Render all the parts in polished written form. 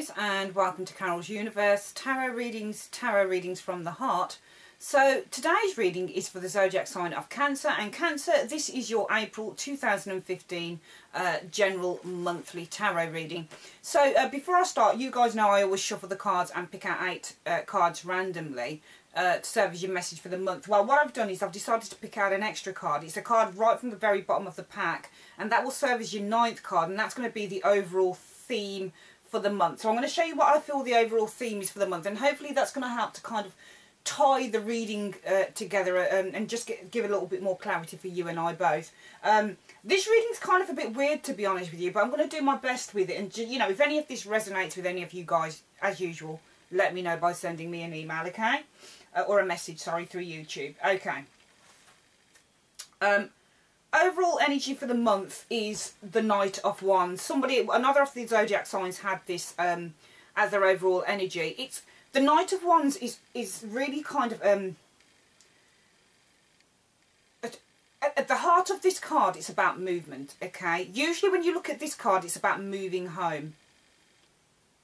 guys, and welcome to Carol's Universe Tarot readings from the heart. So today's reading is for the zodiac sign of Cancer, and Cancer, this is your April 2015 general monthly tarot reading. So before I start, you guys know I always shuffle the cards and pick out 8 cards randomly to serve as your message for the month. Well, what I've done is I've decided to pick out an extra card. It's a card right from the very bottom of the pack, and that will serve as your 9th card, and that's going to be the overall theme for the month. So I'm going to show you what I feel the overall theme is for the month, and hopefully that's going to help to kind of tie the reading together and just give a little bit more clarity for you and I both. This reading's kind of a bit weird, to be honest with you, but I'm going to do my best with it. And you know, if any of this resonates with any of you guys, as usual, let me know by sending me an email, okay? Or a message, sorry, through YouTube. Okay. Overall energy for the month is the Knight of Wands. Another of the zodiac signs had this as their overall energy. It's the Knight of Wands is really kind of at the heart of this card. It's about movement. Okay. Usually when you look at this card, it's about moving home.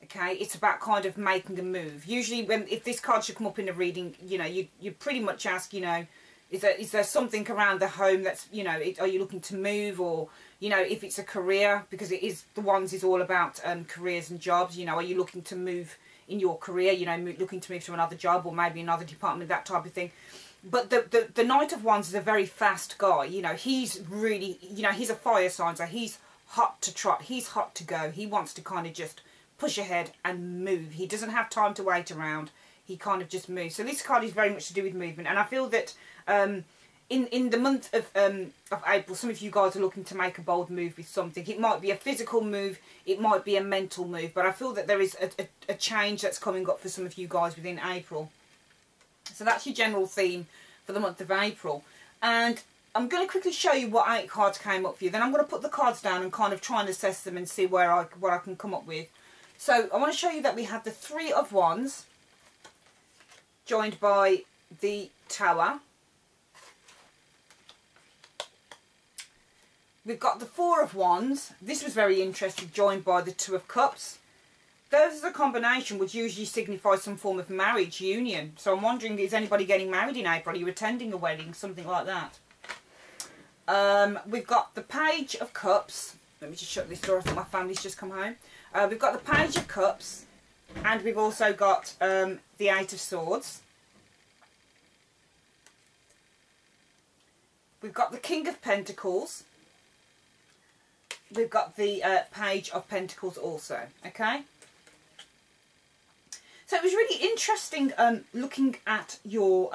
Okay, it's about kind of making a move. Usually if this card should come up in a reading, you know, you pretty much ask, you know, is there something around the home that's, you know, are you looking to move? Or, you know, if it's a career, because it is, the Wands is all about careers and jobs, you know, are you looking to move in your career, you know, looking to move to another job or maybe another department, that type of thing. But the Knight of Wands is a very fast guy, you know, he's really, you know, he's a fire sign, so he's hot to trot, he's hot to go, he wants to kind of just push ahead and move. He doesn't have time to wait around. He kind of just moves. So this card is very much to do with movement, and I feel that in the month of April, some of you guys are looking to make a bold move with something. It might be a physical move, it might be a mental move, but I feel that there is a change that's coming up for some of you guys within April. So that's your general theme for the month of April. And I'm going to quickly show you what 8 cards came up for you. Then I'm going to put the cards down and kind of try and assess them and see what I can come up with. So I want to show you that we have the 3 of Wands joined by the Tower. We've got the 4 of Wands. This was very interesting, joined by the 2 of Cups. Those as a combination would usually signify some form of marriage, union. So I'm wondering, is anybody getting married in April? Are you attending a wedding? Something like that. We've got the Page of Cups. Let me just shut this door. I think my family's just come home. We've got the Page of Cups, and we've also got the 8 of Swords. We've got the King of Pentacles. We've got the Page of Pentacles also. Okay. So it was really interesting looking at your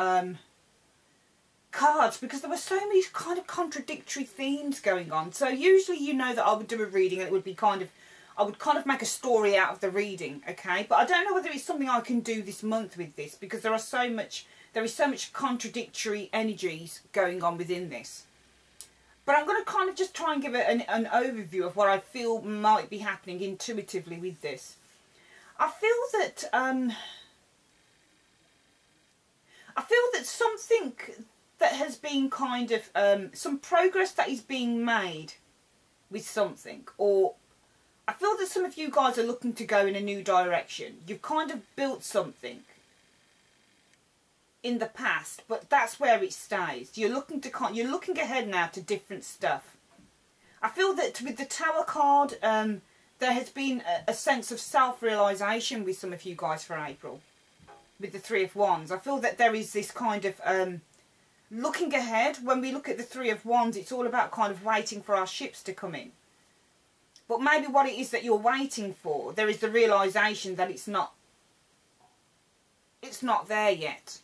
cards, because there were so many kind of contradictory themes going on. So usually, you know, that I would do a reading and it would be kind of, I would kind of make a story out of the reading, okay? But I don't know whether it's something I can do this month with this, because there is so much contradictory energies going on within this. But I'm going to kind of just try and give it an overview of what I feel might be happening intuitively with this. I feel that something that has been kind of some progress that is being made with something, or I feel that some of you guys are looking to go in a new direction. You've kind of built something in the past, but that's where it stays. You're looking ahead now to different stuff. I feel that with the Tower card, there has been a sense of self-realisation with some of you guys for April. With the 3 of Wands, I feel that there is this kind of looking ahead. When we look at the 3 of Wands, it's all about kind of waiting for our ships to come in. But maybe what it is that you're waiting for, there is the realisation that it's not there yet.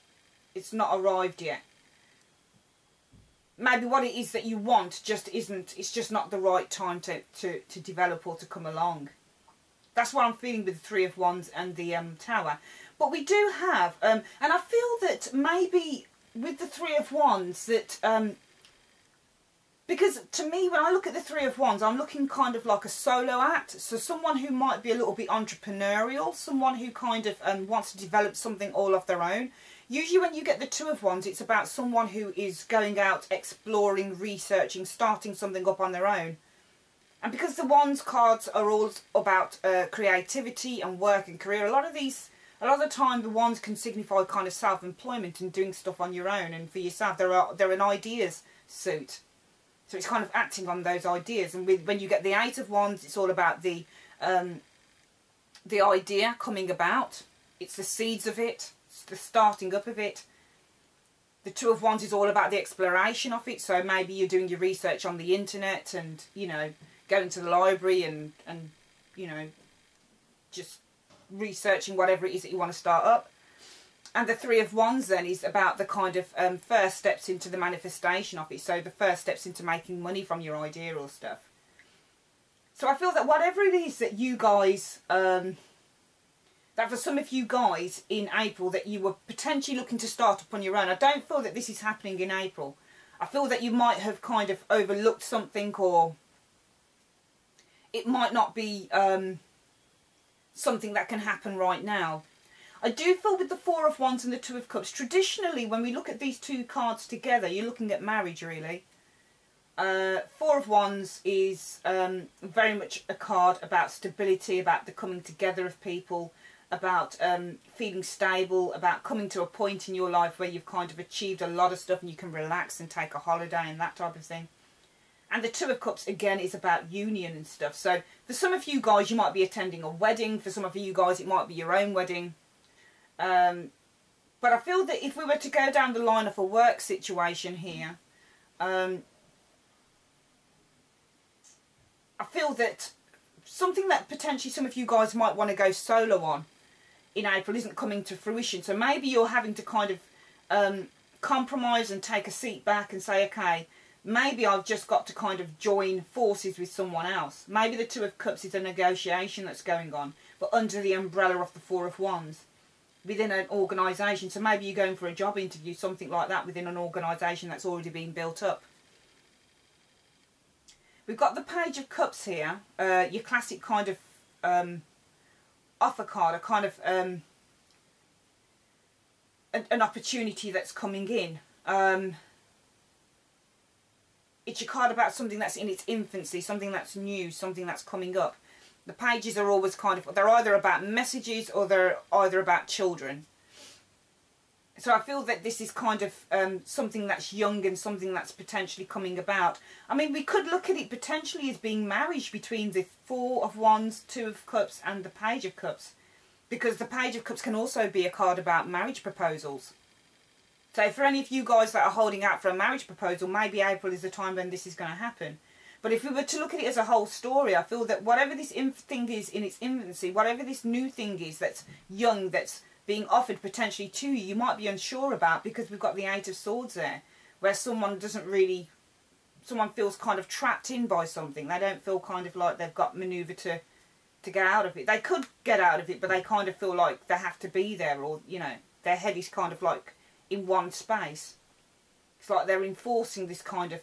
It's not arrived yet. Maybe what it is that you want just isn't, it's just not the right time to develop or to come along. That's what I'm feeling with the 3 of Wands and the Tower. But we do have, and I feel that maybe with the 3 of Wands that, because to me when I look at the 3 of Wands, I'm looking kind of like a solo act. So someone who might be a little bit entrepreneurial, someone who kind of wants to develop something all of their own. Usually when you get the 2 of Wands, it's about someone who is going out, exploring, researching, starting something up on their own. And because the Wands cards are all about creativity and work and career, a lot of the time the Wands can signify kind of self-employment and doing stuff on your own and for yourself. They're an ideas suit. So it's kind of acting on those ideas. And when you get the Eight of Wands, it's all about the idea coming about. It's the seeds of it. It's the starting up of it. The Two of Wands is all about the exploration of it. So maybe you're doing your research on the internet and, you know, going to the library and you know, just researching whatever it is that you want to start up. And the Three of Wands then is about the kind of first steps into the manifestation of it. So the first steps into making money from your idea or stuff. So I feel that whatever it is that you guys, that for some of you guys in April that you were potentially looking to start up on your own, I don't feel that this is happening in April. I feel that you might have kind of overlooked something, or it might not be something that can happen right now. I do feel with the Four of Wands and the Two of Cups, traditionally when we look at these two cards together, you're looking at marriage really. Four of Wands is very much a card about stability, about the coming together of people, about feeling stable, about coming to a point in your life where you've kind of achieved a lot of stuff and you can relax and take a holiday and that type of thing. And the Two of Cups, again, is about union and stuff. So for some of you guys, you might be attending a wedding. For some of you guys, it might be your own wedding. But I feel that if we were to go down the line of a work situation here, I feel that something that potentially some of you guys might want to go solo on in April isn't coming to fruition. So maybe you're having to kind of compromise and take a seat back and say, okay, maybe I've just got to kind of join forces with someone else. Maybe the Two of Cups is a negotiation that's going on, but under the umbrella of the Four of Wands, within an organisation. So maybe you're going for a job interview, something like that, within an organisation that's already been built up. We've got the Page of Cups here, your classic kind of offer card, a kind of an opportunity that's coming in. It's your card about something that's in its infancy, something that's new, something that's coming up. The pages are always kind of, they're either about messages or they're either about children. So I feel that this is kind of something that's young and something that's potentially coming about. I mean, we could look at it potentially as being marriage between the Four of Wands, Two of Cups and the Page of Cups. Because the Page of Cups can also be a card about marriage proposals. So for any of you guys that are holding out for a marriage proposal, maybe April is the time when this is going to happen. But if we were to look at it as a whole story, I feel that whatever this thing is in its infancy, whatever this new thing is that's young, that's being offered potentially to you, you might be unsure about, because we've got the Eight of Swords there, where someone feels kind of trapped in by something. They don't feel kind of like they've got manoeuvre to get out of it. They could get out of it, but they kind of feel like they have to be there, or, you know, their head is kind of like in one space. It's like they're enforcing this kind of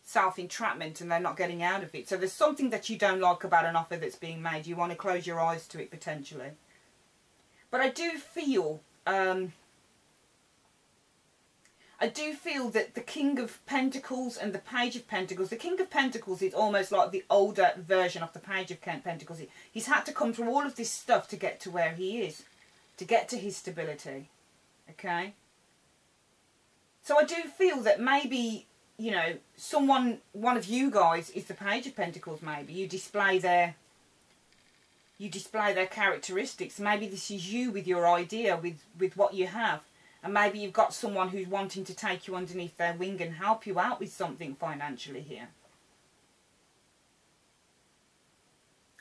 self-entrapment and they're not getting out of it. So there's something that you don't like about an offer that's being made. You want to close your eyes to it potentially. But I do feel that the King of Pentacles and the Page of Pentacles, the King of Pentacles is almost like the older version of the Page of Pentacles. He's had to come through all of this stuff to get to where he is, to get to his stability. Okay? So I do feel that maybe, you know, one of you guys is the Page of Pentacles. Maybe you display their characteristics. Maybe this is you with your idea, with what you have. And maybe you've got someone who's wanting to take you underneath their wing and help you out with something financially here.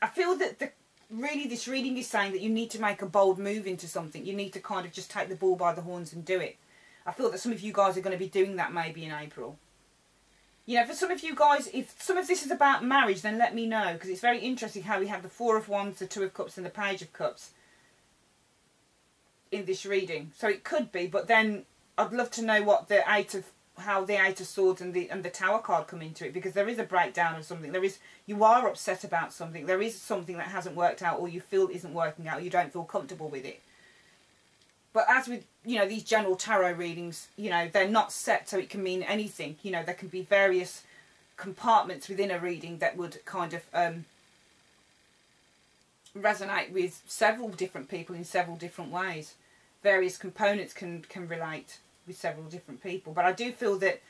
I feel that really this reading is saying that you need to make a bold move into something. You need to kind of just take the bull by the horns and do it. I feel that some of you guys are going to be doing that maybe in April. You know, for some of you guys, if some of this is about marriage, then let me know. Because it's very interesting how we have the Four of Wands, the Two of Cups and the Page of Cups in this reading. So it could be, but then I'd love to know what the how the Eight of Swords and the Tower card come into it, because there is a breakdown of something. You are upset about something. There is something that hasn't worked out, or you feel isn't working out, or you don't feel comfortable with it. But as with, you know, these general tarot readings, you know, they're not set, so it can mean anything. You know, there can be various compartments within a reading that would kind of resonate with several different people in several different ways. Various components can relate with several different people. But I do feel that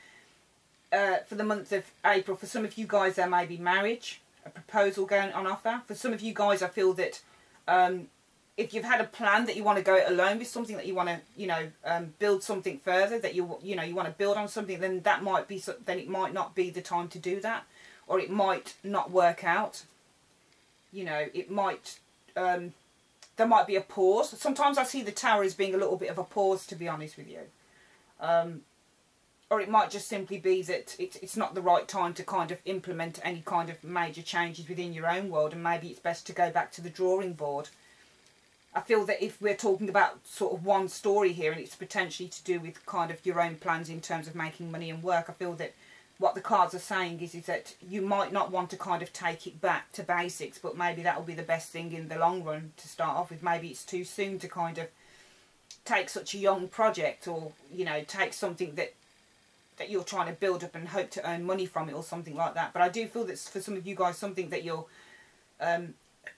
for the month of April, for some of you guys there may be marriage, a proposal going on offer. For some of you guys, I feel that if you've had a plan that you want to go it alone with something, that you want to, build something further, that you want to build on something, then that might be, then it might not be the time to do that, or it might not work out. It might, there might be a pause. Sometimes I see the Tower as being a little bit of a pause, to be honest with you. Or it might just simply be that it's not the right time to kind of implement any kind of major changes within your own world, and maybe it's best to go back to the drawing board. I feel that if we're talking about sort of one story here, and it's potentially to do with kind of your own plans in terms of making money and work, I feel that what the cards are saying is that you might not want to kind of take it back to basics, but maybe that will be the best thing in the long run to start off with. Maybe it's too soon to kind of take such a young project, or, take something that you're trying to build up and hope to earn money from it, or something like that. But I do feel that for some of you guys, something that you're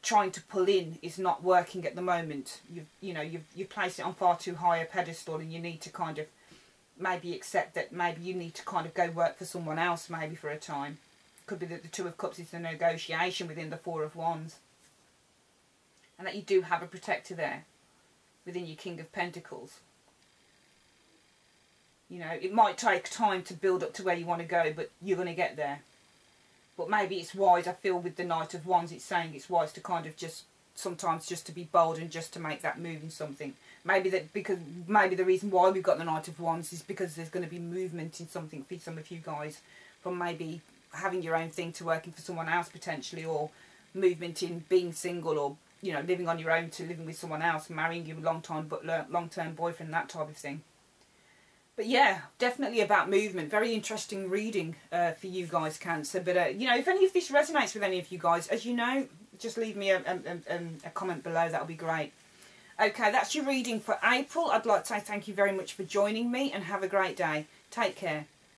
trying to pull in is not working at the moment. You've placed it on far too high a pedestal, and you need to kind of maybe accept that maybe you need to kind of go work for someone else, maybe for a time. Could be that the Two of Cups is a negotiation within the Four of Wands, and that you do have a protector there within your King of Pentacles. It might take time to build up to where you want to go, but you're going to get there. But maybe it's wise, I feel, with the Knight of Wands, it's saying it's wise to kind of sometimes just to be bold and just to make that move in something. Maybe the reason why we've got the Knight of Wands is because there's going to be movement in something for some of you guys, from maybe having your own thing to working for someone else potentially, or movement in being single, or living on your own to living with someone else, marrying your long-term boyfriend, that type of thing. But yeah, definitely about movement. Very interesting reading for you guys, Cancer. But if any of this resonates with any of you guys, as you know, just leave me a comment below. That'll be great. Okay, that's your reading for April. I'd like to say thank you very much for joining me, and have a great day. Take care.